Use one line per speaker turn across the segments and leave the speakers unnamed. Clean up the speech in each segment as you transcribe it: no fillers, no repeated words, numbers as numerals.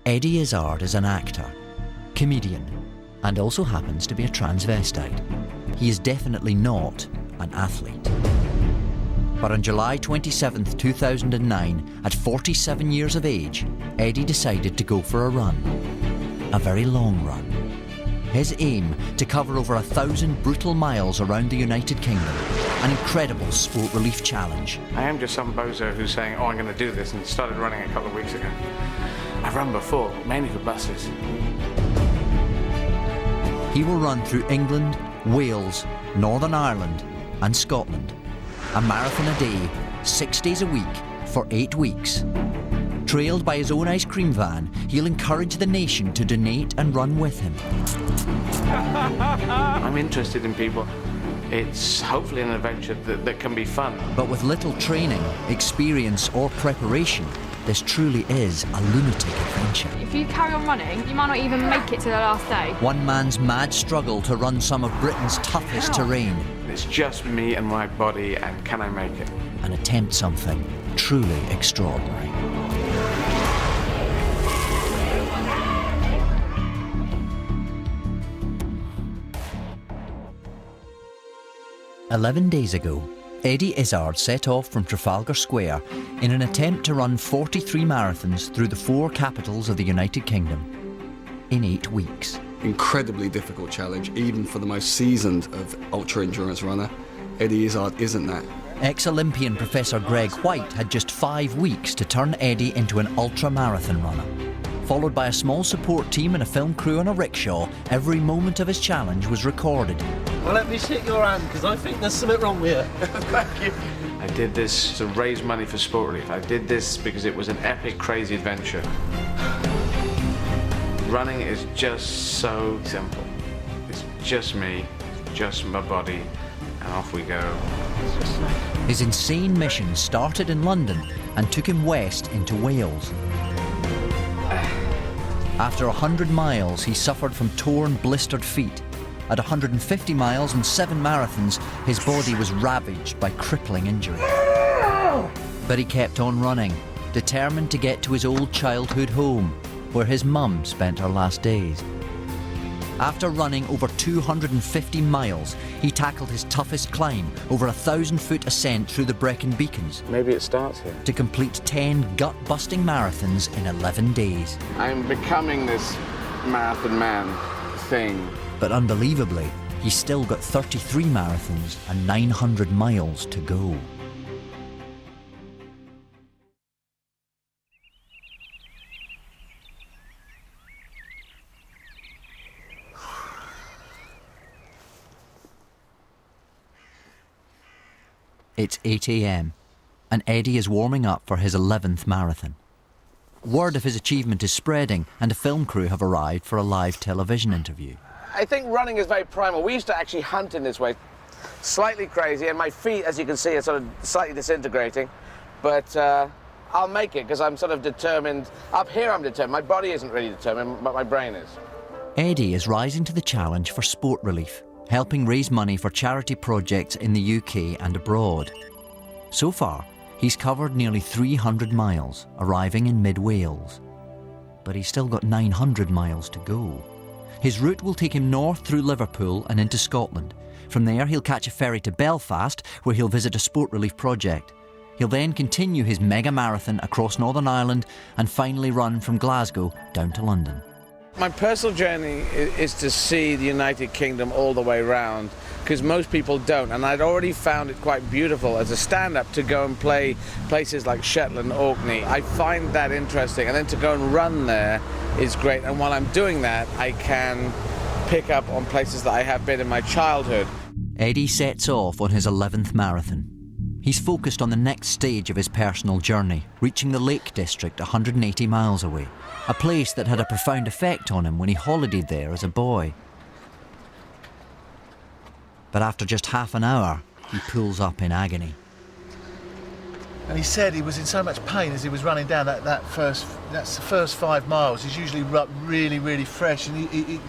Eddie Izzard is an actor, comedian, and also happens to be a transvestite. He is definitely not an athlete. But on July 27th, 2009, at 47 years of age, Eddie decided to go for a run. A very long run. His aim, to cover over 1,000 brutal miles around the United Kingdom. An incredible sport relief challenge.
I am just some bozo who's saying, oh, I'm going to do this, and started running a couple of weeks ago. I've run before, mainly for buses.
He will run through England, Wales, Northern Ireland and Scotland. A marathon a day, 6 days a week, for 8 weeks. Trailed by his own ice cream van, he'll encourage the nation to donate and run with him.
I'm interested in people. It's hopefully an adventure that can be fun.
But with little training, experience or preparation, this truly is a lunatic adventure.
If you carry on running, you might not even make it to the last day.
One man's mad struggle to run some of Britain's toughest terrain.
It's just me and my body, and can I make it?
And attempt something truly extraordinary. "11 days ago, Eddie Izzard set off from Trafalgar Square in an attempt to run 43 marathons through the 4 capitals of the United Kingdom in 8 weeks.
Incredibly difficult challenge, even for the most seasoned of ultra-endurance runner. Eddie Izzard isn't that.
Ex-Olympian Professor Greg White had just 5 weeks to turn Eddie into an ultra-marathon runner. Followed by a small support team and a film crew on a rickshaw, every moment of his challenge was recorded.
Well, let me shake your hand, because I think there's something wrong with you.
Thank you. I did this to raise money for sport relief. I did this because it was an epic, crazy adventure. Running is just so simple. It's just me, just my body, and off we go.
His insane mission started in London and took him west into Wales. After 100 miles, he suffered from torn, blistered feet. At 150 miles and 7 marathons, his body was ravaged by crippling injury. But he kept on running, determined to get to his old childhood home, where his mum spent her last days. After running over 250 miles, he tackled his toughest climb, over 1,000-foot ascent through the Brecon Beacons.
Maybe it starts here.
To complete 10 gut-busting marathons in 11 days.
I'm becoming this marathon man thing.
But unbelievably, he's still got 33 marathons and 900 miles to go. It's 8 a.m. and Eddie is warming up for his 11th marathon. Word of his achievement is spreading and a film crew have arrived for a live television interview.
I think running is very primal. We used to actually hunt in this way. Slightly crazy, and my feet, as you can see, are sort of slightly disintegrating. But I'll make it, because I'm sort of determined. Up here I'm determined. My body isn't really determined, but my brain is.
Eddie is rising to the challenge for sport relief, helping raise money for charity projects in the UK and abroad. So far, he's covered nearly 300 miles, arriving in mid-Wales. But he's still got 900 miles to go. His route will take him north through Liverpool and into Scotland. From there, he'll catch a ferry to Belfast, where he'll visit a sport relief project. He'll then continue his mega marathon across Northern Ireland and finally run from Glasgow down to London.
My personal journey is to see the United Kingdom all the way round, because most people don't, and I'd already found it quite beautiful as a stand-up to go and play places like Shetland, Orkney. I find that interesting, and then to go and run there is great, and while I'm doing that, I can pick up on places that I have been in my childhood.
Eddie sets off on his 11th marathon. He's focused on the next stage of his personal journey, reaching the Lake District 180 miles away, a place that had a profound effect on him when he holidayed there as a boy. But after just half an hour, he pulls up in agony.
And he said he was in so much pain as he was running down that's the first 5 miles. He's usually really, really fresh, and he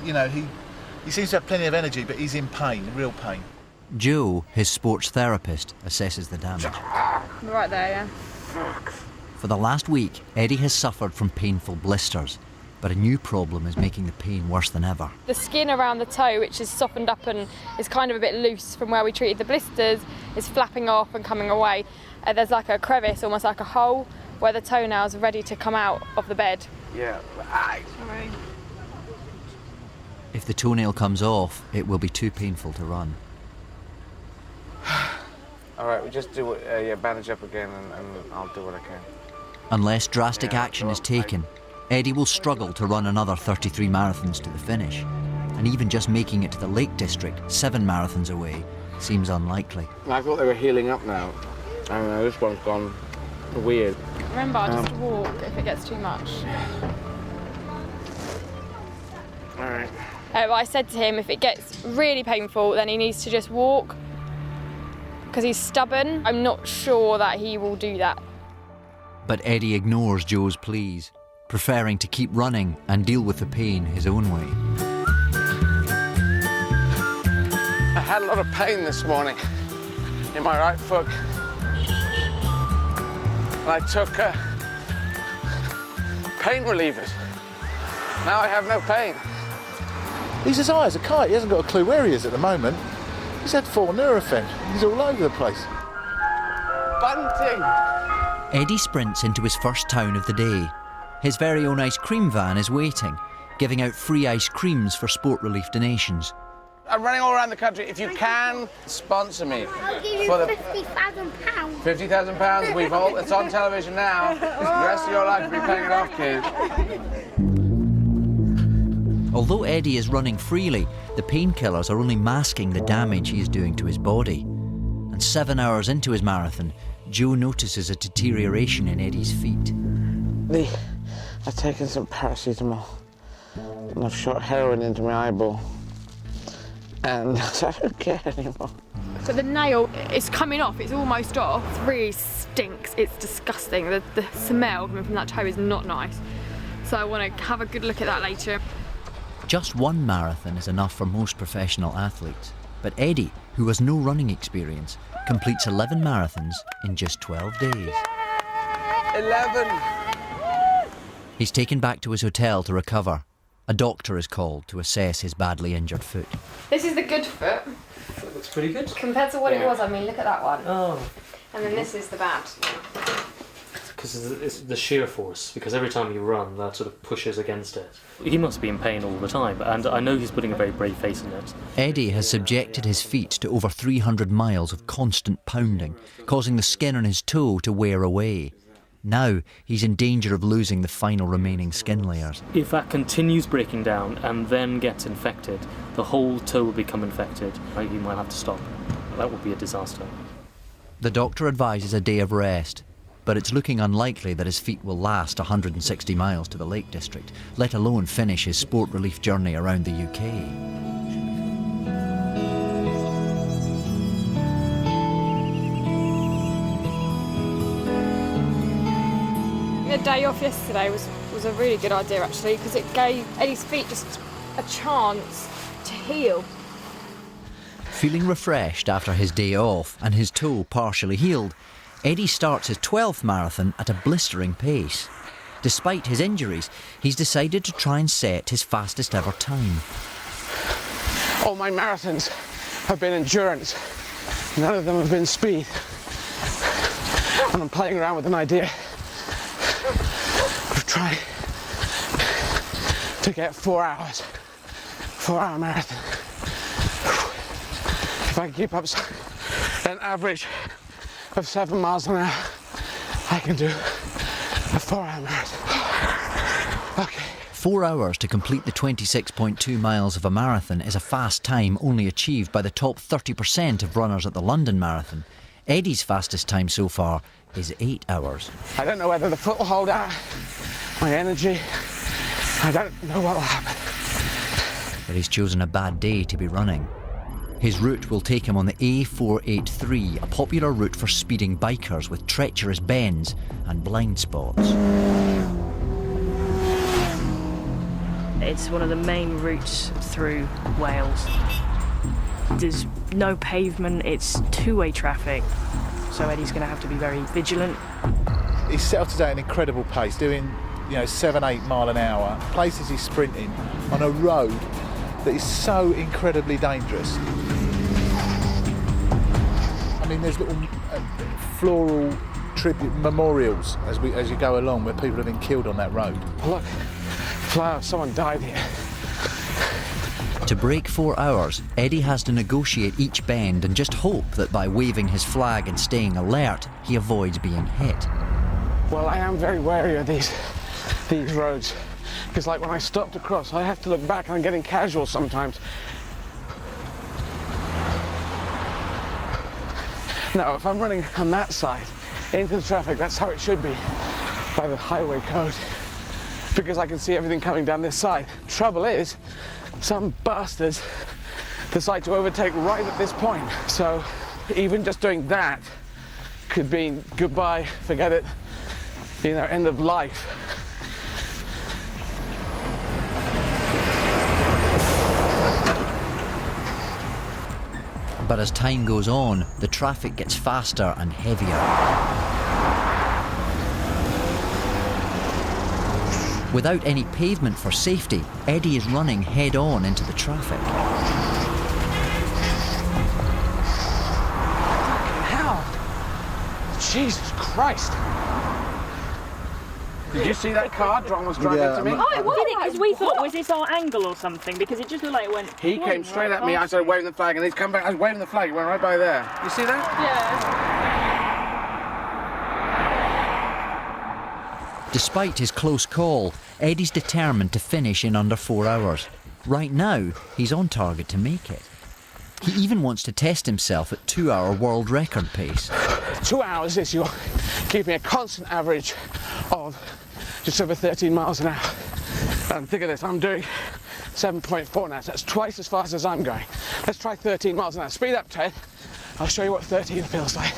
seems to have plenty of energy, but he's in pain, real pain.
Joe, his sports therapist, assesses the damage.
Right there, yeah.
For the last week, Eddie has suffered from painful blisters. but a new problem is making the pain worse than ever.
The skin around the toe, which is softened up and is kind of a bit loose from where we treated the blisters, is flapping off and coming away. There's like a crevice, almost like a hole, where the toenails are ready to come out of the bed.
Yeah.
Sorry.
If the toenail comes off, it will be too painful to run.
All right, we just do bandage up again, and I'll do what I can.
Unless drastic
Yeah,
action
well,
is taken, Eddie will struggle to run another 33 marathons to the finish. And even just making it to the Lake District, 7 marathons away, seems unlikely.
I thought they were healing up now. I don't know, this one's gone weird.
Remember, just walk if it gets too much.
All right.
I said to him, if it gets really painful, then he needs to just walk, because he's stubborn. I'm not sure that he will do that.
But Eddie ignores Joe's pleas, preferring to keep running and deal with the pain his own way.
I had a lot of pain this morning in my right foot. And I took pain relievers. Now I have no pain.
He's as high as a kite. He hasn't got a clue where he is at the moment. He's had 4 Nurofen. He's all over the place.
Bunting!
Eddie sprints into his first town of the day. His very own ice cream van is waiting, giving out free ice creams for sport relief donations.
I'm running all around the country. If you can, sponsor me.
I'll give you £50,000.
£50,000. It's on television now. The rest of your life will be paying it off, kid.
Although Eddie is running freely, the painkillers are only masking the damage he is doing to his body. And 7 hours into his marathon, Joe notices a deterioration in Eddie's feet.
I've taken some paracetamol and I've shot heroin into my eyeball. And I don't care anymore.
So the nail is coming off, it's almost off. It really stinks, it's disgusting. The smell coming from that toe is not nice. So I want to have a good look at that later.
Just 1 marathon is enough for most professional athletes. But Eddie, who has no running experience, completes 11 marathons in just 12 days.
11!
He's taken back to his hotel to recover. A doctor is called to assess his badly injured foot.
This is the good foot.
That looks pretty good.
Compared to what it was, I mean, look at that one.
Oh.
And then this is the bad.
Because it's the shear force, because every time you run, that sort of pushes against it. He must be in pain all the time, and I know he's putting a very brave face in it.
Eddie has subjected his feet to over 300 miles of constant pounding, causing the skin on his toe to wear away. Now, he's in danger of losing the final remaining skin layers.
If that continues breaking down and then gets infected, the whole toe will become infected. He might have to stop. That would be a disaster.
The doctor advises a day of rest, but it's looking unlikely that his feet will last 160 miles to the Lake District, let alone finish his sport relief journey around the UK.
The day off yesterday was a really good idea actually, because it gave Eddie's feet just a chance to heal.
Feeling refreshed after his day off and his toe partially healed, Eddie starts his 12th marathon at a blistering pace. Despite his injuries, he's decided to try and set his fastest ever time.
All my marathons have been endurance. None of them have been speed. And I'm playing around with an idea of trying to get 4 hours. 4-hour marathon. If I can keep up an average of 7 miles an hour, I can do a 4-hour marathon. Okay.
4 hours to complete the 26.2 miles of a marathon is a fast time only achieved by the top 30% of runners at the London Marathon. Eddie's fastest time so far is 8 hours.
I don't know whether the foot will hold out, my energy. I don't know what will happen.
But he's chosen a bad day to be running. His route will take him on the A483, a popular route for speeding bikers with treacherous bends and blind spots.
It's one of the main routes through Wales. There's no pavement, it's two-way traffic, so Eddie's going to have to be very vigilant.
He's set off today at an incredible pace, doing 7-8 mile an hour, places he's sprinting on a road that is so incredibly dangerous. I mean, there's little floral tribute memorials as you go along where people have been killed on that road.
Look, flowers, someone died here.
To break 4 hours, Eddie has to negotiate each bend and just hope that by waving his flag and staying alert, he avoids being hit.
Well, I am very wary of these roads, because like when I stop to cross, I have to look back and I'm getting casual sometimes. Now, if I'm running on that side into the traffic, that's how it should be by the highway code, because I can see everything coming down this side. Trouble is, some bastards decide to overtake right at this point. So even just doing that could mean goodbye, forget it, end of life.
But as time goes on, the traffic gets faster and heavier. Without any pavement for safety, Eddie is running head-on into the traffic.
Hell! Jesus Christ! Did you see that car almost drive into me?
Oh, it was. Because we thought, was this our angle or something? Because it just looked like it went...
He came straight at me, I started waving the flag, and he's come back, I was waving the flag, he went right by there. You see that?
Yeah.
Despite his close call, Eddie's determined to finish in under 4 hours. Right now, he's on target to make it. He even wants to test himself at 2-hour world record pace.
2 hours is you're keeping a constant average of just over 13 miles an hour. And think of this, I'm doing 7.4 now, so that's twice as fast as I'm going. Let's try 13 miles an hour. Speed up, Ted. I'll show you what 13 feels like.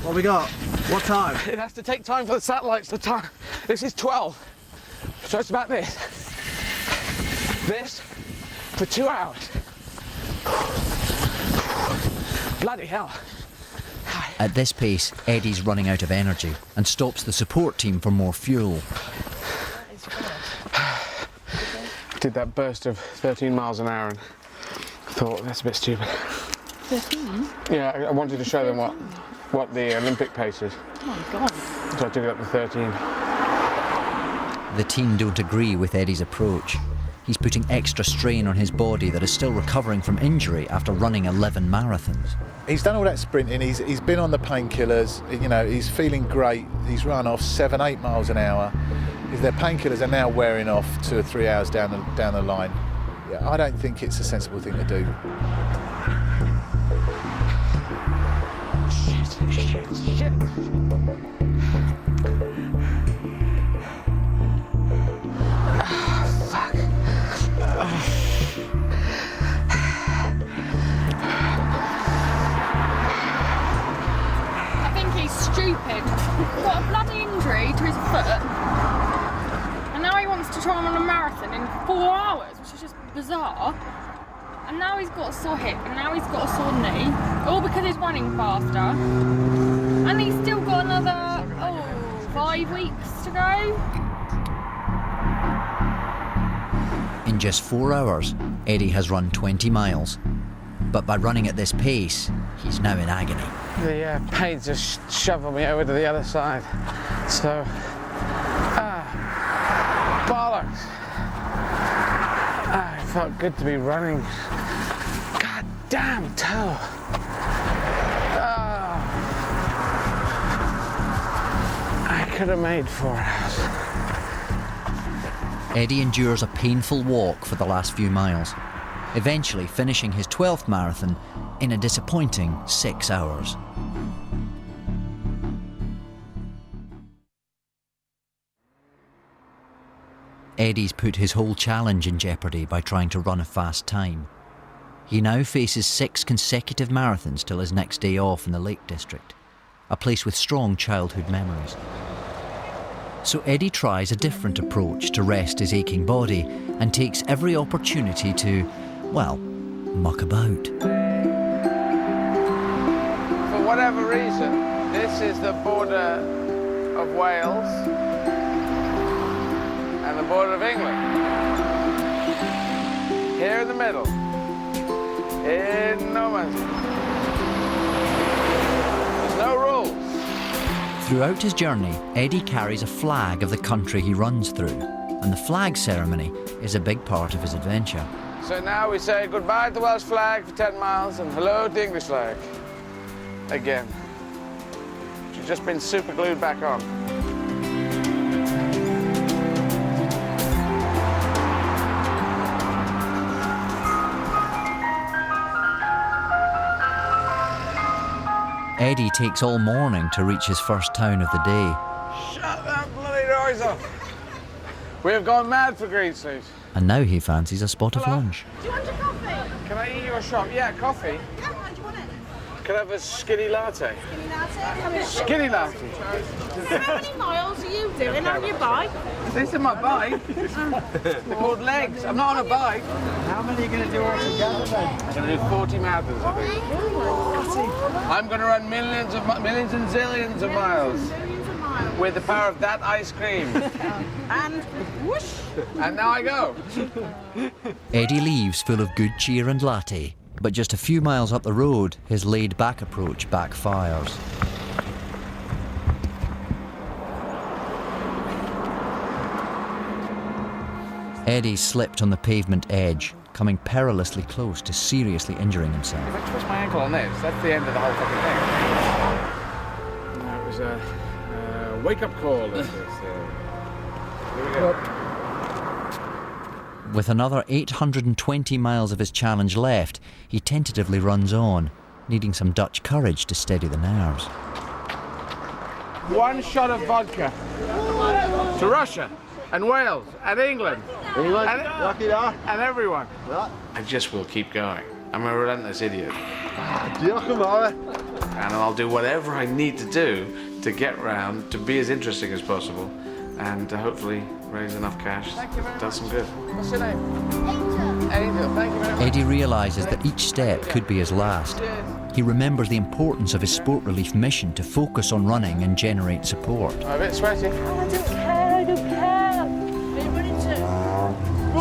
What we got? What time?
It has to take time for the satellites to time. This is 12. So it's about this. This for 2 hours. Bloody hell.
At this pace, Eddie's running out of energy and stops the support team for more fuel.
Did that burst of 13 miles an hour and thought, that's a bit stupid.
13?
Yeah, I wanted to show them what the Olympic pace is.
Oh my God.
So I took it up to 13.
The team don't agree with Eddie's approach. He's putting extra strain on his body that is still recovering from injury after running 11 marathons.
He's done all that sprinting, he's been on the painkillers, he's feeling great, he's run off 7-8 miles an hour. Their painkillers are now wearing off 2 or 3 hours down the line. Yeah, I don't think it's a sensible thing to do.
Shit. Fuck.
I think he's stupid. He's got a bloody injury to his foot, and now he wants to try and run a marathon in 4 hours, which is just bizarre. And now he's got a sore hip, and now he's got a sore knee, all because he's running faster. And he's still got another, 5 weeks to go.
In just 4 hours, Eddie has run 20 miles. But by running at this pace, he's now in agony.
The pain just shoveled me over to the other side. So, bollocks. It felt good to be running. God damn toe. I could have made 4 hours.
Eddie endures a painful walk for the last few miles, eventually finishing his 12th marathon in a disappointing 6 hours. Eddie's put his whole challenge in jeopardy by trying to run a fast time. He now faces 6 consecutive marathons till his next day off in the Lake District, a place with strong childhood memories. So Eddie tries a different approach to rest his aching body and takes every opportunity to, well, muck about.
For whatever reason, this is the border of Wales and the border of England. Here in the middle, in no man's land. There's no rules.
Throughout his journey, Eddie carries a flag of the country he runs through, and the flag ceremony is a big part of his adventure.
So now we say goodbye to the Welsh flag for 10 miles and hello to the English flag. Again. She's just been super glued back on.
Eddie takes all morning to reach his first town of the day.
Shut that bloody noise off! We have gone mad for Greensleeves.
And now he fancies a spot of lunch.
Do you want a coffee?
Can I eat your shop? Yeah, coffee.
Yeah, how do you want it?
Can I have a skinny latte?
Skinny latte?
Skinny latte.
How many miles are you doing on your bike?
This is my bike. They're called legs. I'm not on a bike.
How many are you going to do all together then?
I'm going to do 40 marathons, I think. I'm going to run millions and zillions of miles. With the power of that ice cream.
And whoosh!
And now I go.
Eddie leaves full of good cheer and latte, but just a few miles up the road, his laid-back approach backfires. Eddie slipped on the pavement edge, coming perilously close to seriously injuring himself.
If I twist my ankle on this, that's the end of the whole fucking thing. That was a wake-up call. Here we go.
With another 820 miles of his challenge left, he tentatively runs on, needing some Dutch courage to steady the nerves.
One shot of vodka to Russia and Wales and England and everyone.
I just will keep going. I'm a relentless idiot.
Diolch yn fawr.
And I'll do whatever I need to do to get round, to be as interesting as possible, and to hopefully raise enough cash that does some good.
What's your name? Angel. Thank you very much.
Eddie realises that each step could be his last. He remembers the importance of his sport relief mission to focus on running and generate support.
I'm a bit sweaty.
I don't care, I don't care. Where are you running to?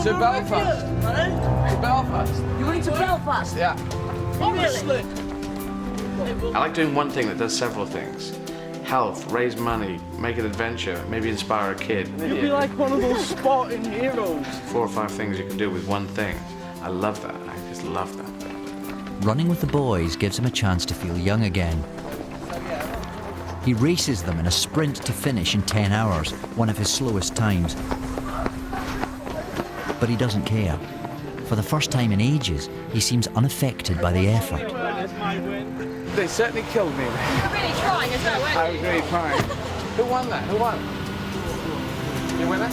To Belfast. To Belfast.
You're running to Belfast?
Yeah.
Honestly?
I like doing one thing that does several things. Health, raise money, make an adventure, maybe inspire a kid.
You'll be like one of those sporting heroes.
4 or 5 things you can do with one thing. I love that. I just love that.
Running with the boys gives him a chance to feel young again. He races them in a sprint to finish in 10 hours, one of his slowest times. But he doesn't care. For the first time in ages, he seems unaffected by the effort.
They certainly killed me.
You were really trying as well, weren't you?
I was really trying. Who won that? Who won? You winner?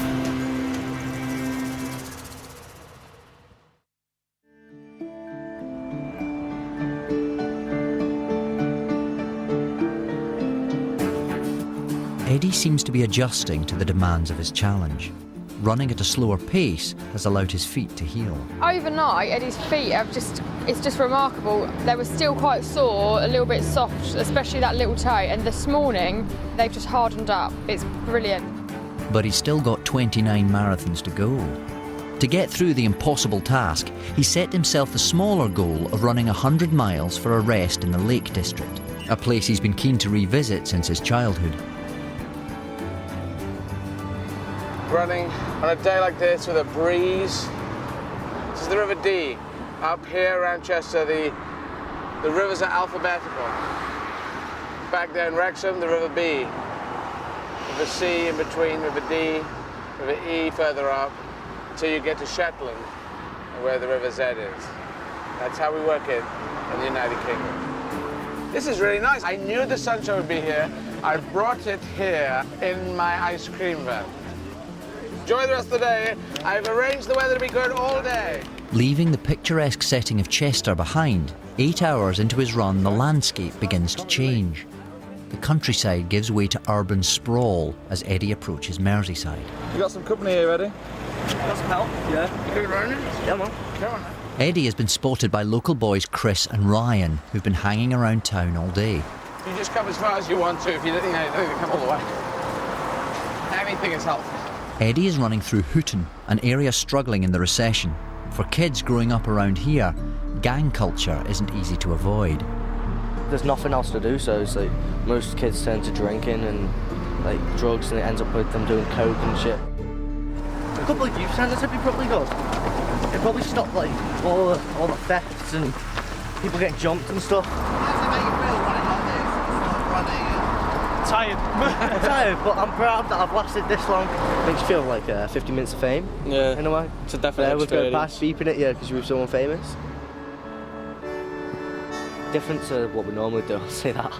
Eddie seems to be adjusting to the demands of his challenge. Running at a slower pace has allowed his feet to heal.
Overnight, Eddie's feet it's just remarkable. They were still quite sore, a little bit soft, especially that little toe, and this morning they've just hardened up. It's brilliant.
But he's still got 29 marathons to go. To get through the impossible task, he set himself the smaller goal of running 100 miles for a rest in the Lake District, a place he's been keen to revisit since his childhood.
Running on a day like this with a breeze. This is the River Dee. Up here around Chester, the rivers are alphabetical. Back there in Wrexham, the River B. River C in between, River D, River E further up, until you get to Shetland, where the River Z is. That's how we work it in the United Kingdom. This is really nice. I knew the sunshine would be here. I brought it here in my ice cream van. Enjoy the rest of the day. I've arranged the weather to be good all day.
Leaving the picturesque setting of Chester behind, 8 hours into his run, the landscape begins to change. The countryside gives way to urban sprawl as Eddie approaches Merseyside.
You got some company here, Eddie?
Got some help?
Yeah.
You good running?
Yeah, man.
Come on.
Eddie has been spotted by local boys Chris and Ryan, who've been hanging around town all day.
You just come as far as you want to if you don't need to come all the way. Anything is helpful.
Eddie is running through Hooton, an area struggling in the recession. For kids growing up around here, gang culture isn't easy to avoid.
There's nothing else to do, so it's like most kids turn to drinking and like drugs, and it ends up with them doing coke and shit. A couple of youth centres would be probably good. It'd probably stop like all the thefts and people getting jumped and stuff.
How does it make you feel running like this? It's not running.
Tired. I'm tired, but I'm proud that I've lasted this long. Makes you feel like 50 minutes of fame.
Yeah.
In a way.
It's a definite
We'll go past beeping at you because you're with someone famous. Different to what we normally do, I'll say that.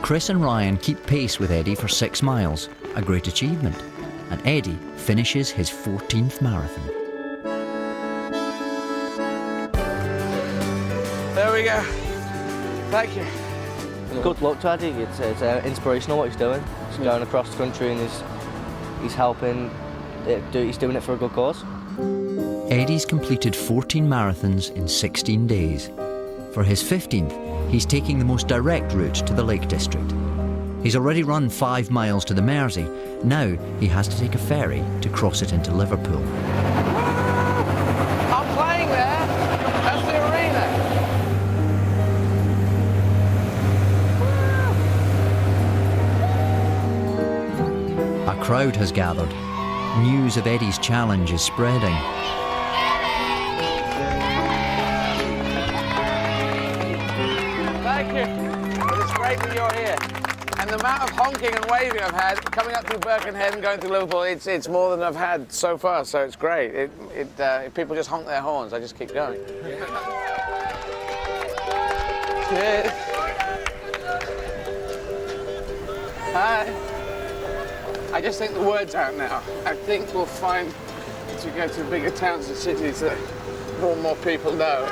Chris and Ryan keep pace with Eddie for 6 miles, a great achievement, and Eddie finishes his 14th marathon.
There we go. Thank you.
Good luck to Eddie. It's inspirational what he's doing. He's going across the country and he's helping. He's doing it for a good cause.
Eddie's completed 14 marathons in 16 days. For his 15th, he's taking the most direct route to the Lake District. He's already run 5 miles to the Mersey. Now he has to take a ferry to cross it into Liverpool.
I'm playing there. That's the arena.
A crowd has gathered. News of Eddie's challenge is spreading.
Thank you. It's great that you're here. And the amount of honking and waving I've had coming up through Birkenhead and going through Liverpool, it's more than I've had so far, so it's great. If people just honk their horns, I just keep going. Cheers. Hi. I just think the word's out now. I think we'll find, as we go to bigger towns and cities, that more and more people know.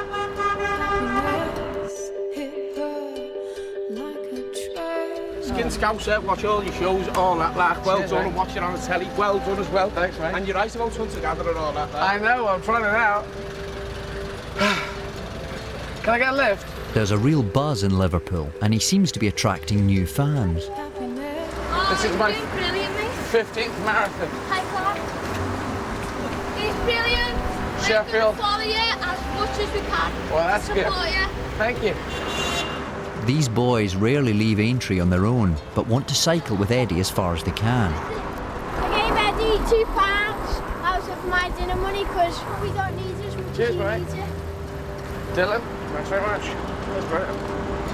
Skin Scouser, watch all your shows, all that, like, well done, and watch it on the telly, well done as well.
Thanks, mate.
And you're right about hunter gatherer and all that.
I know, I'm trying it out. Can I get a lift?
There's a real buzz in Liverpool, and he seems to be attracting new fans.
This is my 15th marathon.
Hi, Clark. He's brilliant.
Sheffield.
We're follow you as much as we can.
Well, that's good.
Support you.
Thank you.
These boys rarely leave Aintree on their own, but want to cycle with Eddie as far as they can.
I gave Eddie £2 out of my dinner money because we don't need as much
Cheers,
as you
mate.
need it.
Dylan, thanks very much. That's brilliant.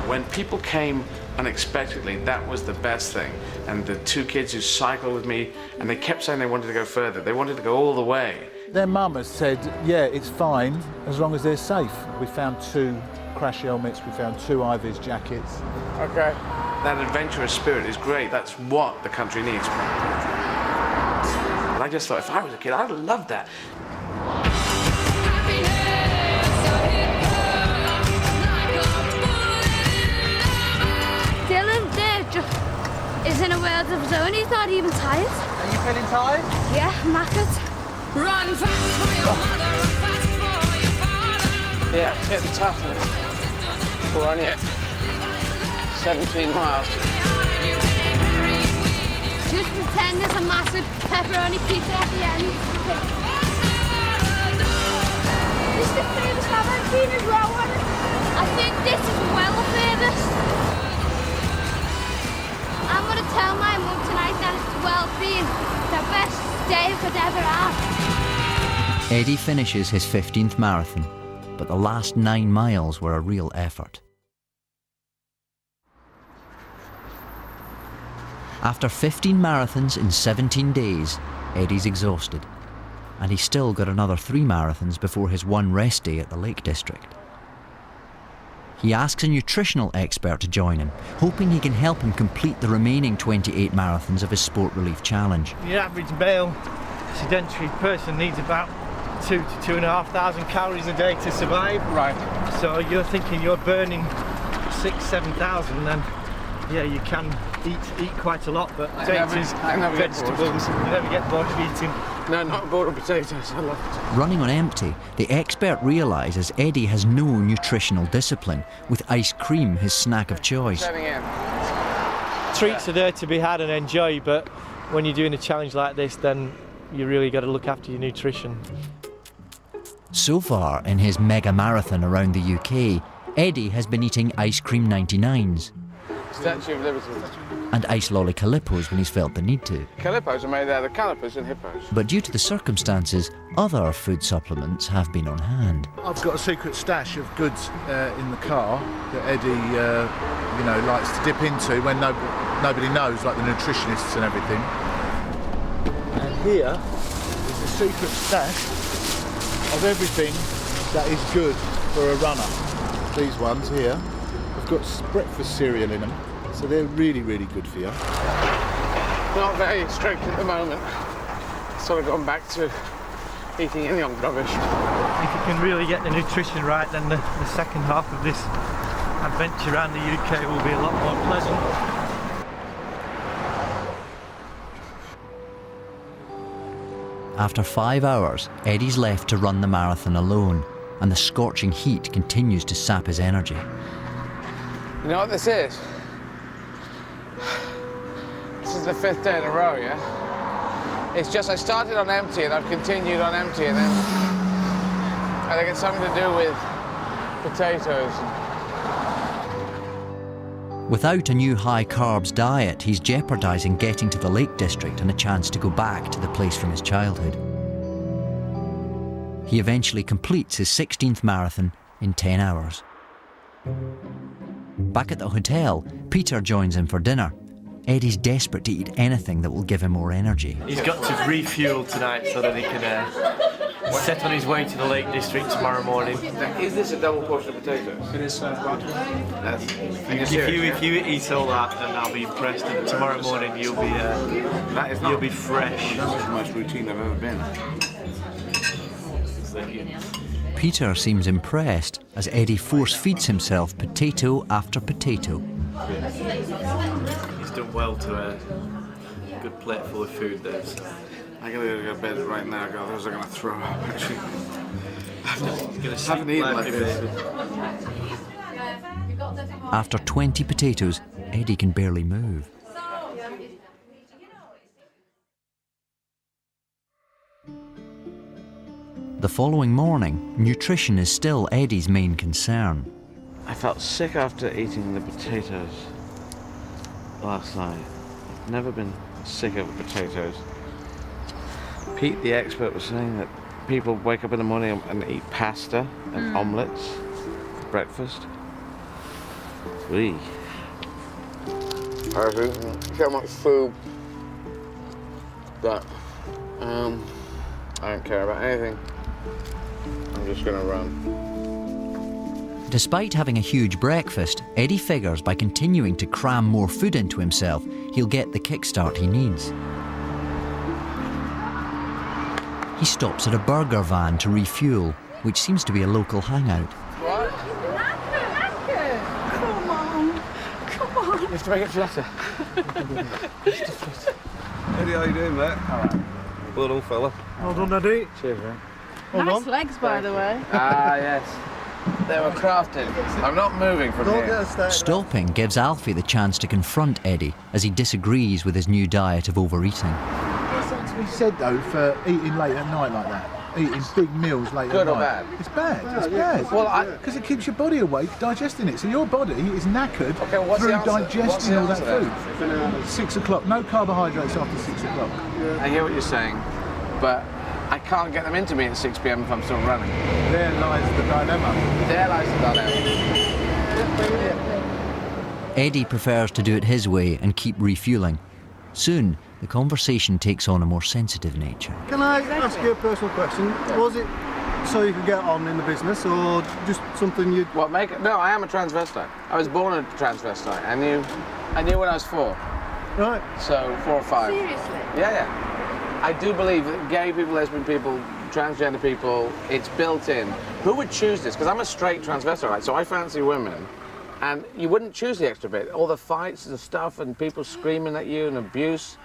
When people came unexpectedly, that was the best thing. And the 2 kids who cycled with me, and they kept saying they wanted to go further. They wanted to go all the way.
Their mum has said, yeah, it's fine as long as they're safe. We found 2 crash helmets, we found 2 Ivy's jackets.
Okay.
That adventurous spirit is great. That's what the country needs. And I just thought, if I was a kid, I'd have loved that.
Dylan there just is in a world of his own. He's not even tired.
Are you feeling tired?
Yeah, knackered.
Run fast for your mother, run fast for your father.
Yeah, it's getting tough. We're only at 17 miles.
Just pretend there's a massive pepperoni pizza at the end. This is the furthest I've ever been as well. I think this is well the furthest. I'm going to tell my mum tonight that it's well been the best day I could ever have.
Eddie finishes his 15th marathon, but the last 9 miles were a real effort. After 15 marathons in 17 days, Eddie's exhausted, and he's still got another 3 marathons before his 1 rest day at the Lake District. He asks a nutritional expert to join him, hoping he can help him complete the remaining 28 marathons of his Sport Relief Challenge.
Your average male sedentary person needs about 2,000 to 2,500 calories a day to survive.
Right.
So you're thinking you're burning 6,000 to 7,000, then yeah, you can eat quite a lot, but
I never get
vegetables,
bored.
you never get bored of eating.
No, not bored of potatoes. I love it.
Running on empty, the expert realises Eddie has no nutritional discipline, with ice cream his snack of choice.
Treats are there to be had and enjoy, but when you're doing a challenge like this, then you really got to look after your nutrition.
So far in his mega marathon around the UK, Eddie has been eating ice cream 99s
Statue of Liberty.
and ice lolly calippos when he's felt the need to.
Calippos are made out of calipers and hippos.
But due to the circumstances, other food supplements have been on hand.
I've got a secret stash of goods in the car that Eddie, likes to dip into when nobody knows, like the nutritionists and everything. And here is a secret stash of everything that is good for a runner. These ones here have got breakfast cereal in them, so they're really, really good for you.
Not very strict at the moment. Sort of gone back to eating any old rubbish.
If you can really get the nutrition right, then the second half of this adventure around the UK will be a lot more pleasant.
After 5 hours, Eddie's left to run the marathon alone, and the scorching heat continues to sap his energy.
You know what this is? This is the 5th day in a row, yeah? It's just I started on empty and I've continued on empty, and then I think it's something to do with potatoes.
Without a new high-carbs diet, he's jeopardising getting to the Lake District and a chance to go back to the place from his childhood. He eventually completes his 16th marathon in 10 hours. Back at the hotel, Peter joins him for dinner. Eddie's desperate to eat anything that will give him more energy.
He's got to refuel tonight so that he can set on his way to the Lake District tomorrow morning.
Is this a double portion of potatoes?
It is,
If you eat all that, then I'll be impressed. And tomorrow morning you'll be fresh.
That's the most routine I've ever been.
Peter seems impressed as Eddie force-feeds himself potato after potato.
He's done well to a good plate full of food there. So.
I gotta go to bed right now, otherwise I'm gonna throw up actually. I haven't eaten like this.
After 20 potatoes, Eddie can barely move. The following morning, nutrition is still Eddie's main concern.
I felt sick after eating the potatoes last night. I've never been sicker with potatoes. Pete, the expert, was saying that people wake up in the morning and eat pasta and omelettes for breakfast. I've eaten so much food that I don't care about anything. I'm just gonna run.
Despite having a huge breakfast, Eddie figures by continuing to cram more food into himself, he'll get the kickstart he needs. He stops at a burger van to refuel, which seems to be a local hangout.
What?
Come on.
You have to make it flatter.
Eddie, how you doing, mate? All right. Well done, fella.
Well done, Eddie.
Cheers, man.
Nice legs, by the way.
Ah, yes. They were crafted. I'm not moving from here.
Stopping gives Alfie the chance to confront Eddie as he disagrees with his new diet of overeating.
What's that to be said though for eating late at night like that? Eating big meals late
Good
at
or
night.
bad?
It's bad. It's bad.
Well,
because it keeps your body awake, digesting it. So your body is knackered
what's
through
the answer?
digesting
What's the
all that
answer
food. 6 o'clock. No carbohydrates after 6 o'clock.
I hear what you're saying, but I can't get them into me at 6 p.m. if I'm still running.
There lies the dilemma.
There lies the dilemma.
Eddie prefers to do it his way and keep refueling. Soon, the conversation takes on a more sensitive nature.
Can I ask you a personal question? Was it so you could get on in the business, or just something you...
What, make it? No, I am a transvestite. I was born a transvestite. I knew when I was 4.
Right.
So 4 or 5.
Seriously?
Yeah. I do believe that gay people, lesbian people, transgender people, it's built in. Who would choose this? Because I'm a straight transvestite, right? So I fancy women, And you wouldn't choose the extra bit. All the fights and stuff and people screaming at you and abuse.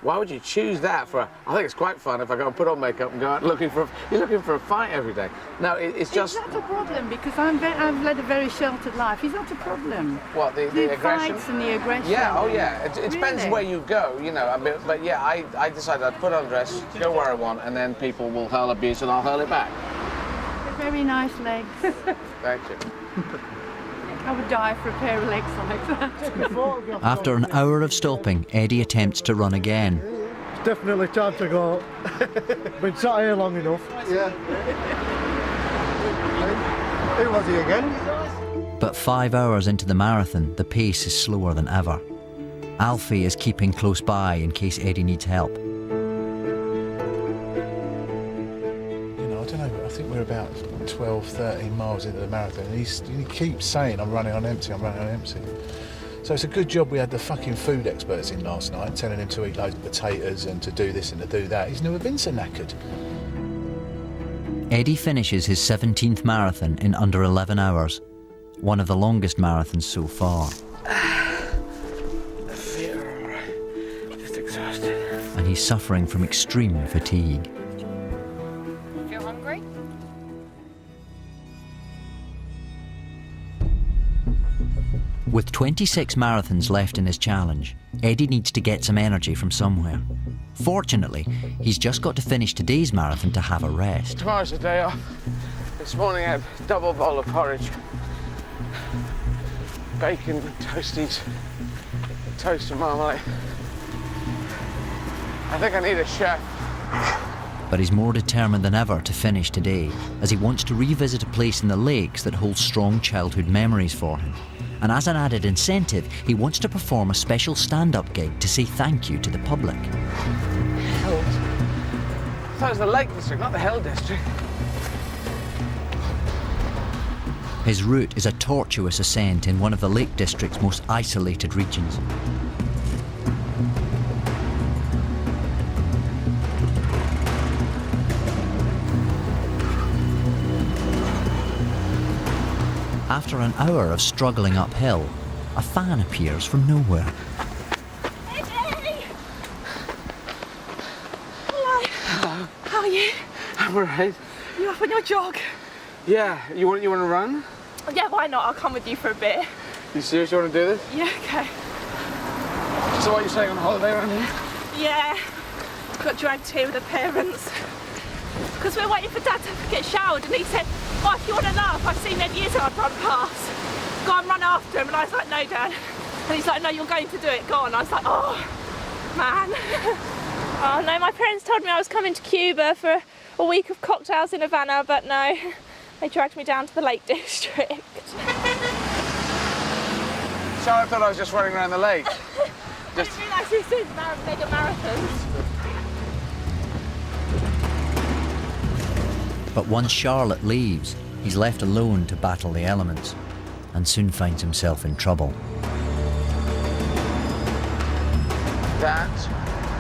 Why would you choose that for I think it's quite fun if I go and put on makeup and go out looking for you're looking for a fight every day. No, it's just...
It's not a problem because I've led a very sheltered life. It's not a problem.
What, the aggression?
Fights and the aggression.
Yeah, oh yeah. It depends where you go, you know. But yeah, I decided I'd put on a dress, go where I want, and then people will hurl abuse and I'll hurl it back.
They're very nice legs.
Thank you.
I would die for a pair of legs like that.
After an hour of stopping, Eddie attempts to run again.
It's definitely time to go. Been sat here long enough. Yeah. Who was he again?
But 5 hours into the marathon, the pace is slower than ever. Alfie is keeping close by in case Eddie needs help.
I think we're about 12, 13 miles into the marathon, and he keeps saying, I'm running on empty, I'm running on empty. So it's a good job we had the fucking food experts in last night, telling him to eat loads of potatoes and to do this and to do that. He's never been so knackered.
Eddie finishes his 17th marathon in under 11 hours, one of the longest marathons so far.
I feel all right. Just exhausted.
And he's suffering from extreme fatigue.
Feel hungry?
With 26 marathons left in his challenge, Eddie needs to get some energy from somewhere. Fortunately, he's just got to finish today's marathon to have a rest.
Tomorrow's the day off. This morning I had a double bowl of porridge. Bacon, toasties, toast and marmalade. I think I need a chef.
But he's more determined than ever to finish today, as he wants to revisit a place in the lakes that holds strong childhood memories for him. And as an added incentive, he wants to perform a special stand-up gig to say thank you to the public.
Hell. I thought it was the Lake District, not the Hell District.
His route is a tortuous ascent in one of the Lake District's most isolated regions. After an hour of struggling uphill, a fan appears from nowhere.
Eddie! Hello.
Hello.
How are you?
I'm alright.
You up on your jog?
Yeah, you want to run?
Yeah, why not? I'll come with you for a bit.
You serious you want to do this?
Yeah, okay.
So what are you saying on holiday around here?
Yeah. Got dragged here with the parents. Because we're waiting for Dad to get showered and he said, oh, if you want to laugh, I've seen Eddie Izzard run past. Go and run after him. And I was like, no, Dad. And he's like, no, you're going to do it. Go on. I was like, oh, man. Oh, no, my parents told me I was coming to Cuba for a week of cocktails in Havana, but no, they dragged me down to the Lake District.
So I thought I was just running around the lake.
I didn't realise this is mega marathons.
But once Charlotte leaves, he's left alone to battle the elements, and soon finds himself in trouble.
That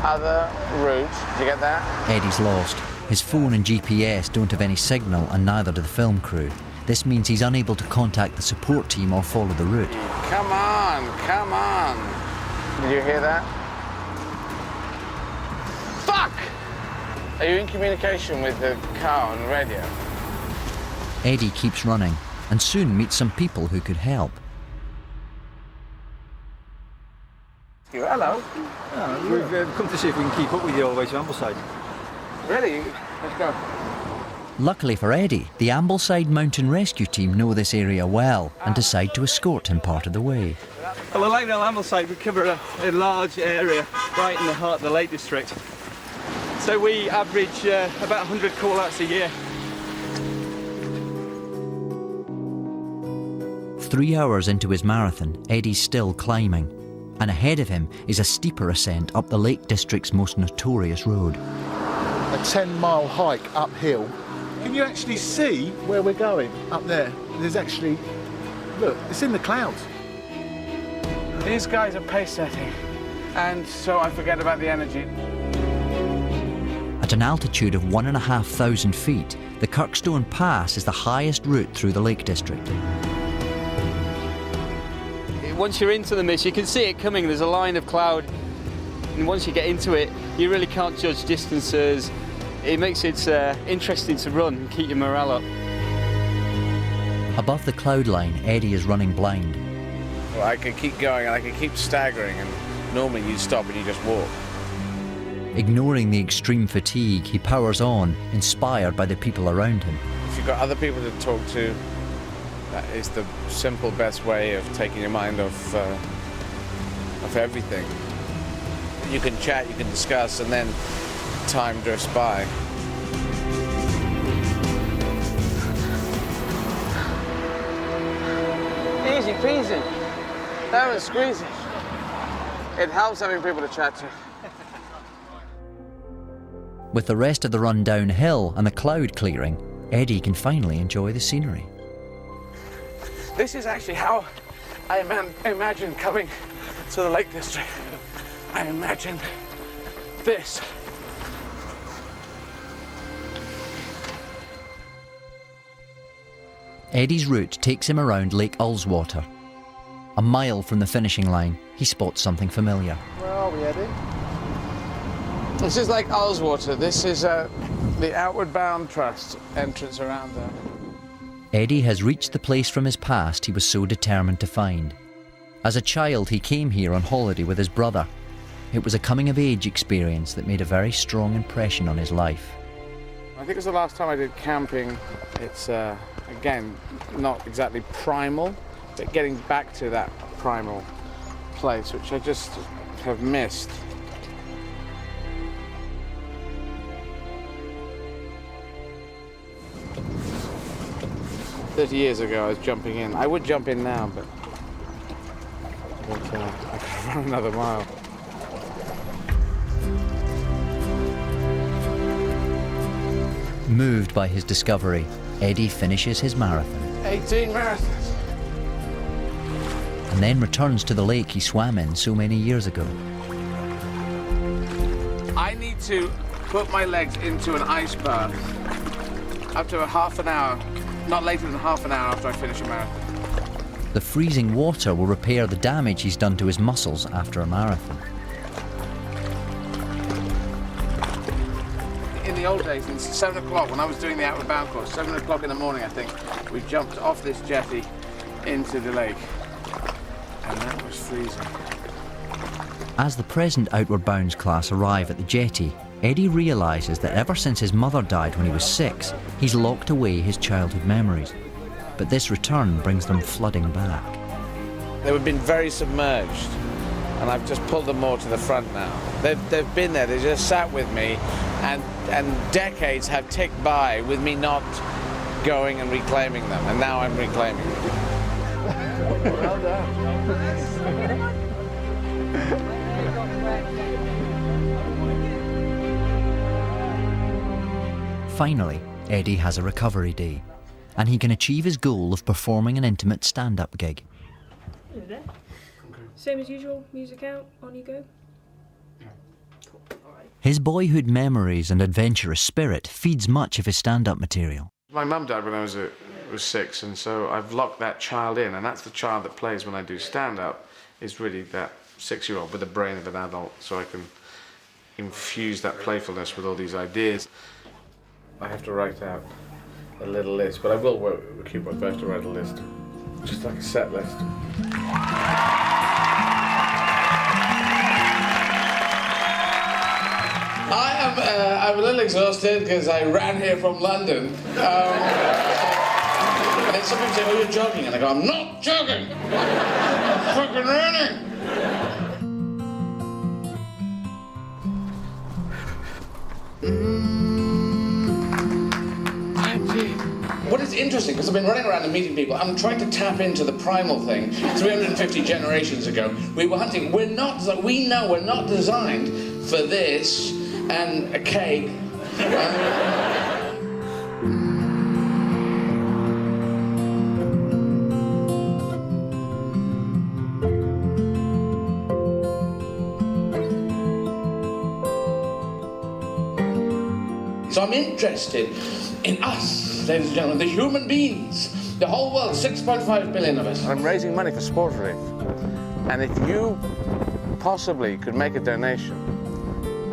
other route, did you get that?
Eddie's lost. His phone and GPS don't have any signal, and neither do the film crew. This means he's unable to contact the support team or follow the route.
Come on, come on. Did you hear that? Fuck! Are you in communication with the car on the radio?
Eddie keeps running, and soon meets some people who could help.
Hello.
We've come to see if we can keep up with you all the way to Ambleside.
Really? Let's go.
Luckily for Eddie, the Ambleside Mountain Rescue Team know this area well and decide to escort him part of the way.
Well, like Ambleside, we cover a large area right in the heart of the Lake District. So we average about 100 call-outs a year.
3 hours into his marathon, Eddie's still climbing, and ahead of him is a steeper ascent up the Lake District's most notorious road.
A 10-mile hike uphill. Can you actually see where we're going up there? There's actually, look, it's in the clouds.
These guys are pace setting, and so I forget about the energy.
At an altitude of 1,500 feet, the Kirkstone Pass is the highest route through the Lake District.
once you're into the mist, you can see it coming. There's a line of cloud, and once you get into it, you really can't judge distances. It makes it interesting to run and keep your morale up.
Above the cloud line, Eddie is running blind.
Well, I could keep going and I could keep staggering, and normally you stop and you just walk.
Ignoring the extreme fatigue, he powers on, inspired by the people around him.
If you've got other people to talk to, that is the simple best way of taking your mind off everything. You can chat, you can discuss, and then time drifts by.
Easy peasy. Lemon squeezy. It helps having people to chat to.
With the rest of the run downhill and the cloud clearing, Eddie can finally enjoy the scenery.
This is actually how I imagined coming to the Lake District. I imagined this.
Eddie's route takes him around Lake Ullswater. A mile from the finishing line, he spots something familiar.
Where are we, Eddie?
This is Lake Ullswater. This is the Outward Bound Trust entrance around there.
Eddie has reached the place from his past he was so determined to find. As a child, he came here on holiday with his brother. It was a coming-of-age experience that made a very strong impression on his life.
I think it was the last time I did camping. It's, again, not exactly primal, but getting back to that primal place, which I just have missed. "30 years ago, I was jumping in. I would jump in now, but I could run another mile."
Moved by his discovery, Eddie finishes his marathon
18 marathons.
and then returns to the lake he swam in so many years ago.
I need to put my legs into an ice bath up to a half an hour, not later than half an hour after I finish a marathon.
The freezing water will repair the damage he's done to his muscles after a marathon.
In the old days, in 7 o'clock, when I was doing the Outward Bound course, 7 o'clock in the morning, I think, we jumped off this jetty into the lake, and that was freezing.
As the present Outward Bounds class arrive at the jetty, Eddie realises that ever since his mother died when he was 6, he's locked away his childhood memories. But this return brings them flooding back.
They've been very submerged, and I've just pulled them more to the front now. They've been there, they just sat with me, and decades have ticked by with me not going and reclaiming them, and now I'm reclaiming them.
Well done.
Finally, Eddie has a recovery day, and he can achieve his goal of performing an intimate stand-up gig.
Hello there. Same as usual, music out, on you go.
His boyhood memories and adventurous spirit feeds much of his stand-up material.
My mum died when I was 6, and so I've locked that child in, and that's the child that plays when I do stand-up, is really that 6-year-old with the brain of an adult, so I can infuse that playfulness with all these ideas. I have to write out a little list, but I will keep my best to write a list, just like a set list.
I'm a little exhausted because I ran here from London. And then some people say, "Oh, you're jogging," and I go, "I'm not jogging. I'm fucking running." What is interesting, because I've been running around and meeting people, I'm trying to tap into the primal thing. 350 generations ago, we were hunting. We know we're not designed for this and a cake. So I'm interested in us, ladies and gentlemen, the human beings, The whole world, 6.5 billion of us. I'm raising money for sport relief. And if you possibly could make a donation,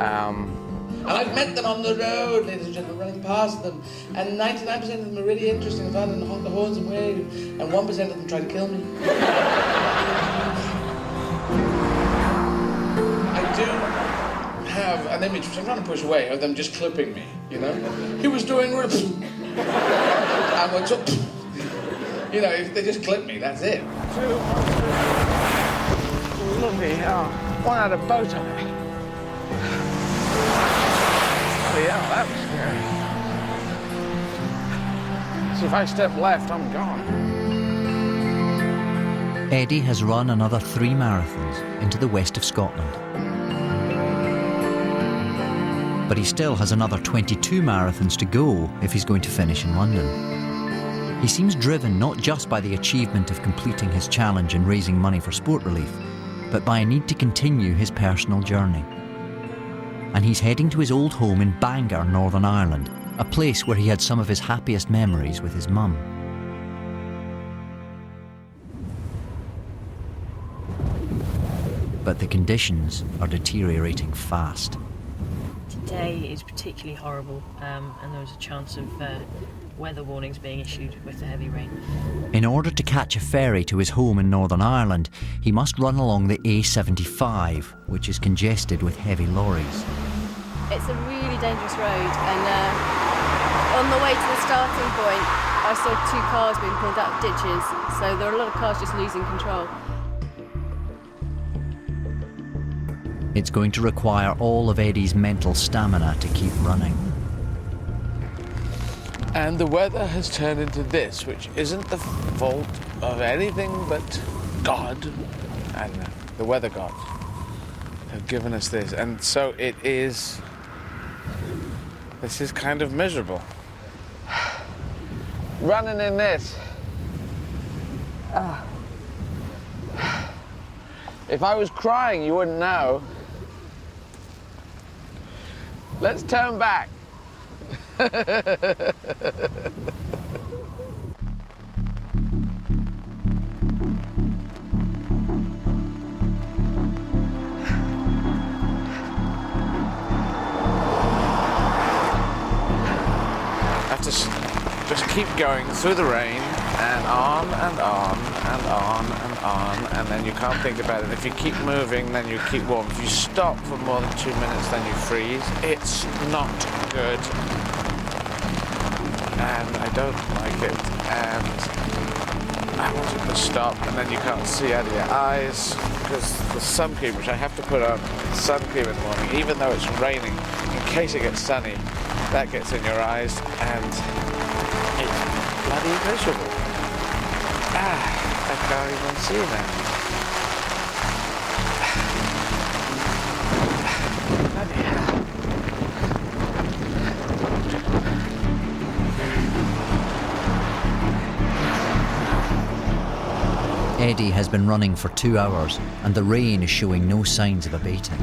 and I've met them on the road, ladies and gentlemen, running past them, and 99% of them are really interesting and fun and honk the horns and wave, and 1% of them try to kill me. I do have an image, which I'm trying to push away, of them just clipping me, you know? He was doing and what's up? You know, if they just clip me, that's it. Lovely, one had a bow tie. Yeah, that was scary. So if I step left, I'm gone.
Eddie has run another 3 marathons into the west of Scotland. But he still has another 22 marathons to go if he's going to finish in London. He seems driven not just by the achievement of completing his challenge and raising money for sport relief, but by a need to continue his personal journey. And he's heading to his old home in Bangor, Northern Ireland, a place where he had some of his happiest memories with his mum. But the conditions are deteriorating fast.
Today is particularly horrible, and there was a chance of weather warnings being issued with the heavy rain.
In order to catch a ferry to his home in Northern Ireland, he must run along the A75, which is congested with heavy lorries.
It's a really dangerous road, and on the way to the starting point, I saw 2 cars being pulled out of ditches, so there are a lot of cars just losing control.
It's going to require all of Eddie's mental stamina to keep running.
And the weather has turned into this, which isn't the fault of anything but God and the weather gods have given us this. And so it is, this is kind of miserable. Running in this. If I was crying, you wouldn't know. Let's turn back. Have to just keep going through the rain and on and on and on and on, and then you can't think about it. If you keep moving, then you keep warm. If you stop for more than 2 minutes, then you freeze. It's not good. And I don't like it, and I wanted to stop, and then you can't see out of your eyes because the sun cream, which I have to put on sun cream in the morning, even though it's raining, in case it gets sunny, that gets in your eyes, and it's bloody miserable. I can't even see now. Bloody hell.
Eddie has been running for 2 hours, and the rain is showing no signs of abating.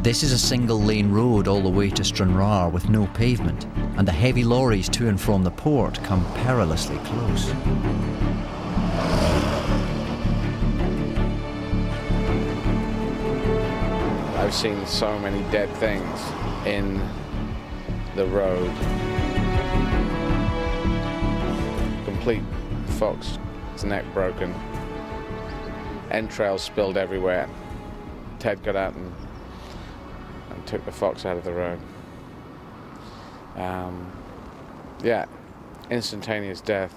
This is a single-lane road all the way to Stranraer with no pavement, and the heavy lorries to and from the port come perilously close.
I've seen so many dead things in the road. Complete fox, his neck broken, entrails spilled everywhere. Ted got out and took the fox out of the road. Yeah, instantaneous death.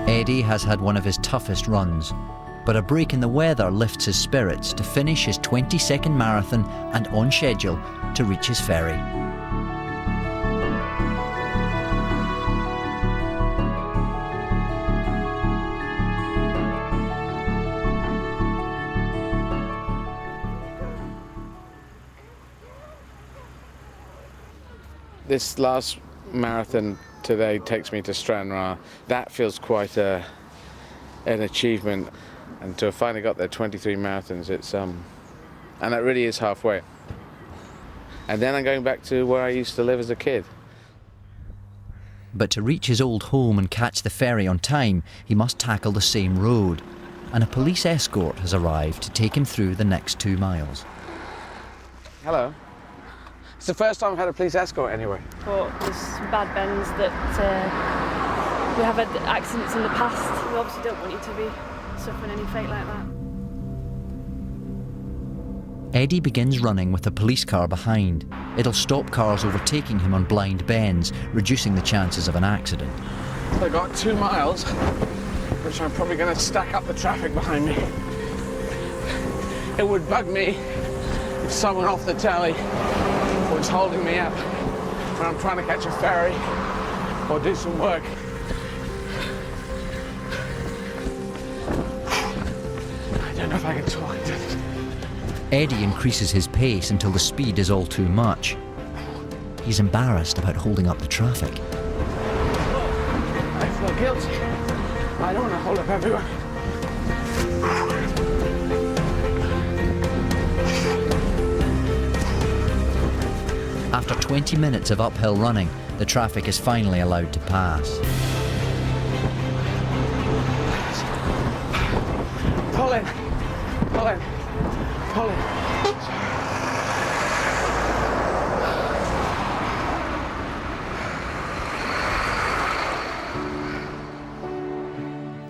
Eddie has had one of his toughest runs, but a break in the weather lifts his spirits to finish his 22nd marathon and on schedule to reach his ferry.
This last marathon
today takes me to Stranraer. That feels quite an achievement. And to have finally got there 23 marathons, it's and that really is halfway. And then I'm going back to where I used to live as a kid.
But to reach his old home and catch the ferry on time, he must tackle the same road. And a police escort has arrived to take him through the next 2 miles.
Hello. It's the first time I've had a police escort anyway.
But there's some bad bends that we have had accidents in the past. We obviously don't want you to be suffering any fate like that.
Eddie begins running with a police car behind. It'll stop cars overtaking him on blind bends, reducing the chances of an accident.
I got 2 miles, which I'm probably going to stack up the traffic behind me. It would bug me if someone off the telly was holding me up when I'm trying to catch a ferry or do some work. I don't know if I can talk.
Eddie increases his pace until the speed is all too much. He's embarrassed about holding up the traffic.
I feel guilty. I don't want to hold up everyone.
After 20 minutes of uphill running, the traffic is finally allowed to pass.
Pull in. Pull in. Pull in.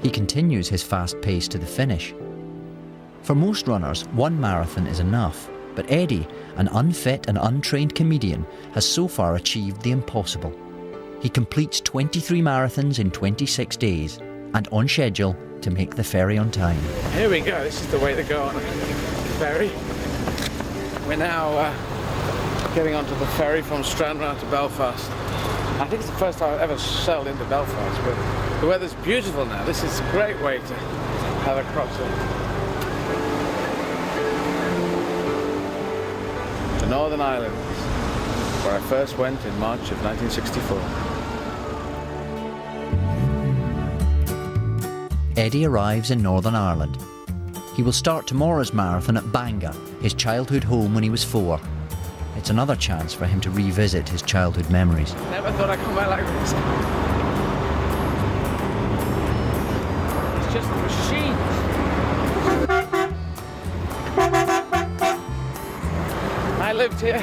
He continues his fast pace to the finish. For most runners, 1 marathon is enough, but Eddie, an unfit and untrained comedian, has so far achieved the impossible. He completes 23 marathons in 26 days and on schedule to make the ferry on time.
Here we go, this is the way to go on the ferry. We're now getting onto the ferry from Stranraer to Belfast. I think it's the first time I've ever sailed into Belfast, but the weather's beautiful now. This is a great way to have a crossing. To Northern Ireland, where I first went in March of 1964.
Eddie arrives in Northern Ireland. He will start tomorrow's marathon at Bangor, his childhood home when he was 4. It's another chance for him to revisit his childhood memories.
Never thought I'd come out like this. It's just a machine. I lived here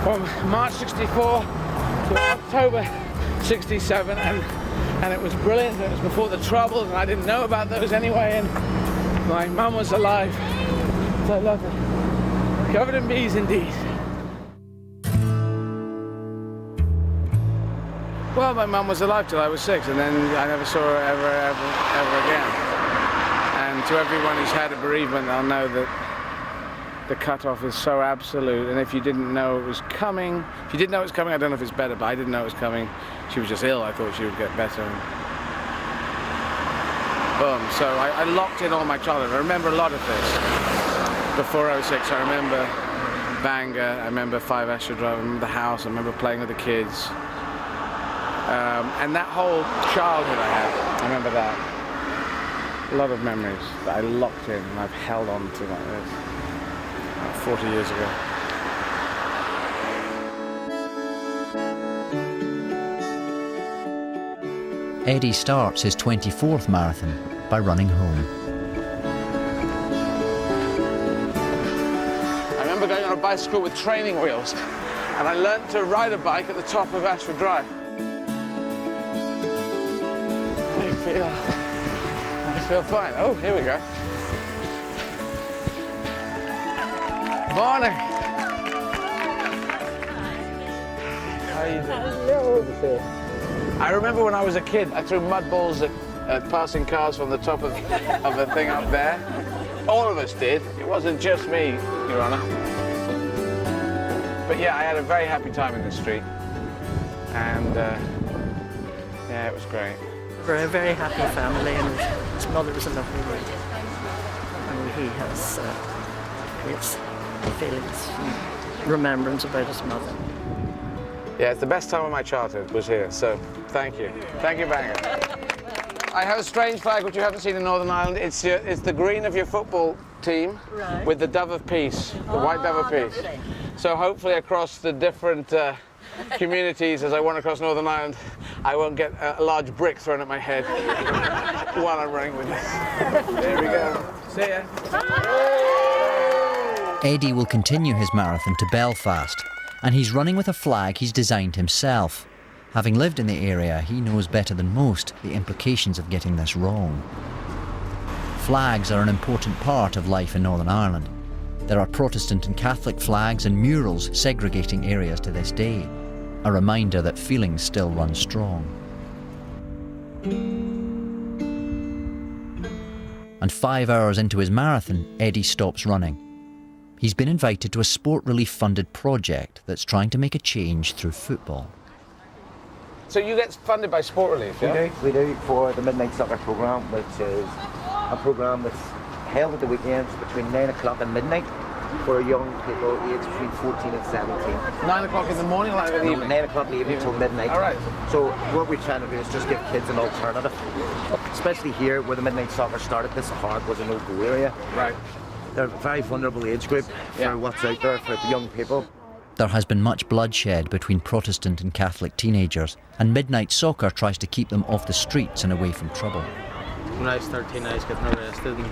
from March 64 to October 67 and it was brilliant. It was before the Troubles and I didn't know about those anyway, and my mum was alive. So I love it. Covered in bees indeed. Well, my mum was alive till I was 6, and then I never saw her ever again. And to everyone who's had a bereavement, they'll know that the cut-off is so absolute, and if you didn't know it was coming, if you didn't know it was coming, I don't know if it's better, but I didn't know it was coming. She was just ill, I thought she would get better. And boom, so I locked in all my childhood. I remember a lot of this. Before 06, I remember Bangor, I remember 5 Asher Drive, I remember the house, I remember playing with the kids. And that whole childhood I had, I remember that. A lot of memories that I locked in and I've held on to like this. 40 years ago.
Eddie starts his 24th marathon by running home.
I remember going on a bicycle with training wheels, and I learnt to ride a bike at the top of Ashford Drive. I feel fine. Oh, here we go. Morning. How are you doing? Hello. I remember when I was a kid, I threw mud balls at passing cars from the top of the thing up there. All of us did. It wasn't just me, Your Honour. But yeah, I had a very happy time in the street. And yeah, it was great.
We're a very happy family, and his mother was a lovely lady. And he has feelings and remembrance about his mother.
Yeah, it's the best time of my childhood was here, so thank you. Thank you, Bangor. I have a strange flag which you haven't seen in Northern Ireland. It's the green of your football team with the dove of peace, the white dove of peace.
Lovely.
So hopefully across the different communities as I run across Northern Ireland, I won't get a large brick thrown at my head while I'm running with this. There we go. See ya.
Eddie will continue his marathon to Belfast, and he's running with a flag he's designed himself. Having lived in the area, he knows better than most the implications of getting this wrong. Flags are an important part of life in Northern Ireland. There are Protestant and Catholic flags and murals segregating areas to this day, a reminder that feelings still run strong. And 5 hours into his marathon, Eddie stops running. He's been invited to a Sport Relief funded project that's trying to make a change through football.
So you get funded by Sport Relief, yeah?
We do for the Midnight Soccer Programme, which is a programme that's held at the weekends between 9 o'clock and midnight for young people aged between 14 and 17.
9 o'clock in the morning or 9 o'clock in the evening?
9 o'clock in the evening till midnight.
All right.
So what we're trying to do is just give kids an alternative, especially here where the Midnight Soccer started. This park was a no-go area.
Right.
They're a very vulnerable age group for what's out there for the young people.
There has been much bloodshed between Protestant and Catholic teenagers, and Midnight Soccer tries to keep them off the streets and away from trouble.
When I was 13, I was getting arrested and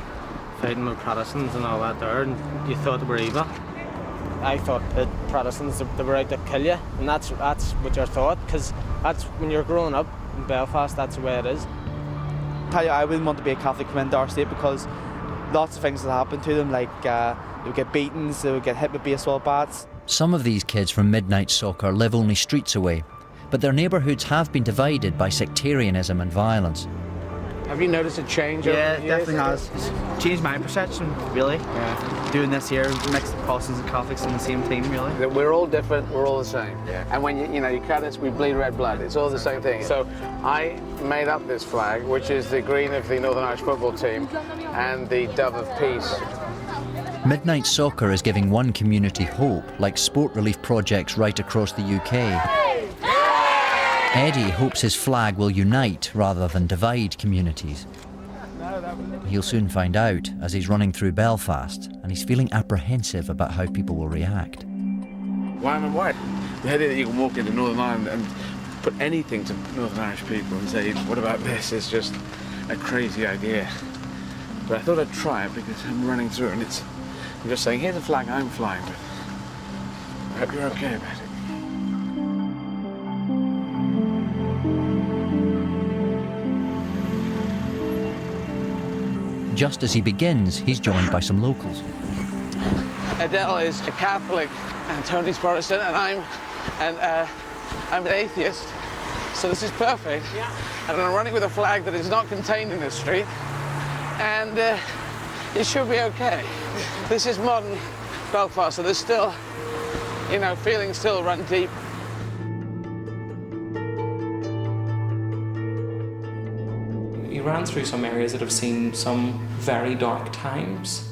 fighting with Protestants and all that there, and you thought they were evil. I thought that Protestants, they were out to kill you, and that's what you thought, because that's when you're growing up in Belfast, that's the way it is.
I wouldn't want to be a Catholic coming into our state because lots of things will happen to them, like they would get beatings, they would get hit with baseball bats.
Some of these kids from Midnight Soccer live only streets away, but their neighbourhoods have been divided by sectarianism and violence.
Have you noticed a change?
Yeah, it definitely has. It's changed my perception, really. Yeah. Doing this here, mixed Protestants and Catholics in the same team, really.
We're all different, we're all the same. Yeah. And when you cut us, we bleed red blood. It's all the same thing. So I made up this flag, which is the green of the Northern Irish football team and the dove of peace.
Midnight Soccer is giving one community hope, like Sport Relief projects right across the UK. Eddie hopes his flag will unite rather than divide communities. He'll soon find out as he's running through Belfast, and he's feeling apprehensive about how people will react.
Why am I white? The idea that you can walk into Northern Ireland and put anything to Northern Irish people and say, what about this, is just a crazy idea. But I thought I'd try it because I'm running through and I'm just saying, here's a flag I'm flying with. I hope you're okay about it.
Just as he begins, he's joined by some locals.
Adele is a Catholic and Tony's Protestant, and I'm an atheist, so this is perfect. Yeah. And I'm running with a flag that is not contained in the street, and it should be okay. This is modern Belfast, so there's still, feelings still run deep.
We ran through some areas that have seen some very dark times,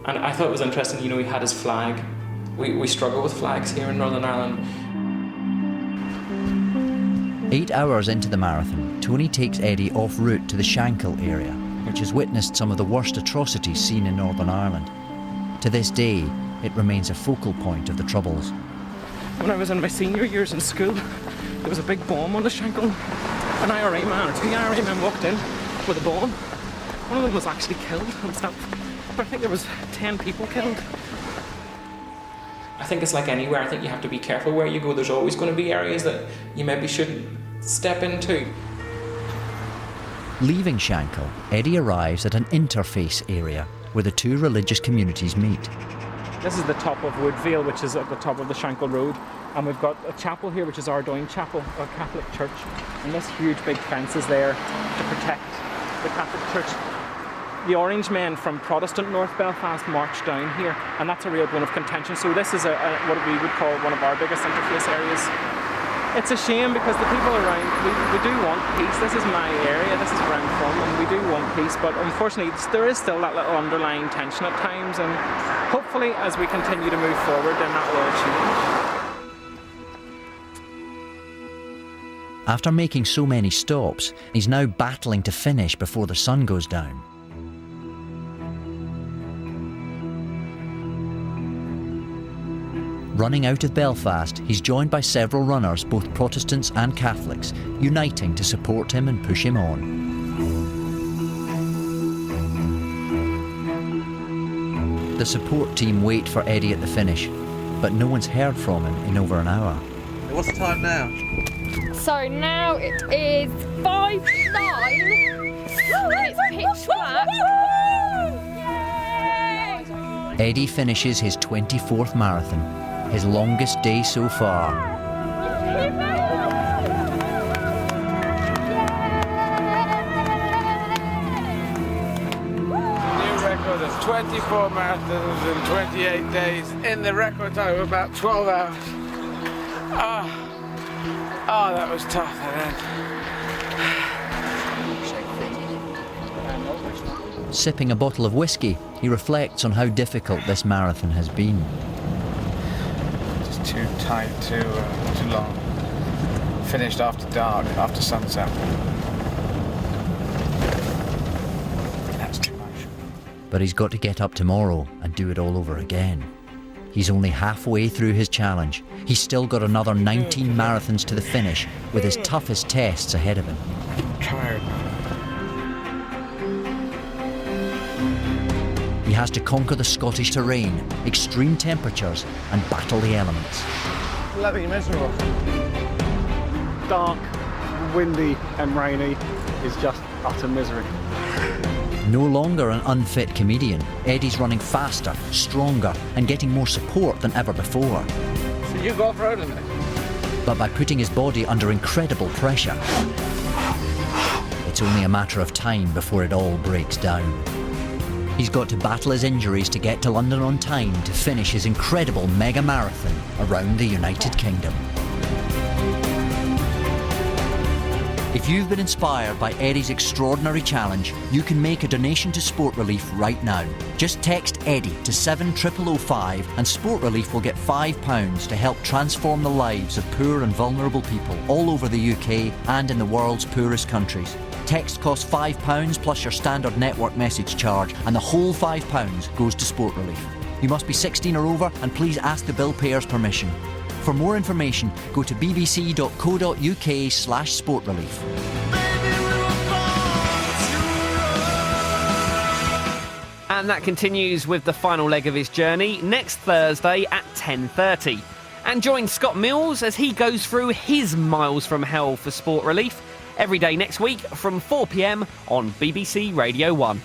and I thought it was interesting, he had his flag. We struggle with flags here in Northern Ireland.
8 hours into the marathon, Tony takes Eddie off route to the Shankill area, which has witnessed some of the worst atrocities seen in Northern Ireland. To this day, it remains a focal point of the Troubles.
When I was in my senior years in school, there was a big bomb on the Shankill. An IRA man, or two IRA men walked in with a bomb. One of them was actually killed himself, but I think there was 10 people killed.
I think it's like anywhere, I think you have to be careful where you go. There's always going to be areas that you maybe shouldn't step into.
Leaving Shankill, Eddie arrives at an interface area where the two religious communities meet.
This is the top of Woodvale, which is at the top of the Shankill Road. And we've got a chapel here, which is our Doyne Chapel, our Catholic church. And this huge big fence is there to protect the Catholic church. The Orange men from Protestant North Belfast marched down here, and that's a real bone of contention. So this is what we would call one of our biggest interface areas. It's a shame because the people around, we do want peace. This is my area, this is where I'm from, and we do want peace, but unfortunately there is still that little underlying tension at times, and hopefully as we continue to move forward then that will change.
After making so many stops, he's now battling to finish before the sun goes down. Running out of Belfast, he's joined by several runners, both Protestants and Catholics, uniting to support him and push him on. The support team wait for Eddie at the finish, but no one's heard from him in over an hour.
What's the time now?
So now it is 5:09 and it's pitch black.
Eddie finishes his 24th marathon, his longest day so far.
New record of 24 marathons in 28 days in the record time of about 12 hours. Oh, that was tough then.
Sipping a bottle of whiskey, he reflects on how difficult this marathon has been.
Just too tight, too long. Finished after dark, after sunset. That's too much.
But he's got to get up tomorrow and do it all over again. He's only halfway through his challenge. He's still got another 19 marathons to the finish, with his toughest tests ahead of him.
I'm tired.
He has to conquer the Scottish terrain, extreme temperatures, and battle the elements.
Bloody miserable. Dark, windy and rainy is just utter misery.
No longer an unfit comedian, Eddie's running faster, stronger, and getting more support than ever before.
So you go off-road in it?
But by putting his body under incredible pressure, it's only a matter of time before it all breaks down. He's got to battle his injuries to get to London on time to finish his incredible mega marathon around the United Kingdom. If you've been inspired by Eddie's extraordinary challenge, you can make a donation to Sport Relief right now. Just text Eddie to 70005 and Sport Relief will get £5 to help transform the lives of poor and vulnerable people all over the UK and in the world's poorest countries. Text costs £5 plus your standard network message charge, and the whole £5 goes to Sport Relief. You must be 16 or over and please ask the bill payer's permission. For more information, go to bbc.co.uk/sportrelief.
And that continues with the final leg of his journey next Thursday at 10:30. And join Scott Mills as he goes through his miles from hell for Sport Relief every day next week from 4 p.m. on BBC Radio 1.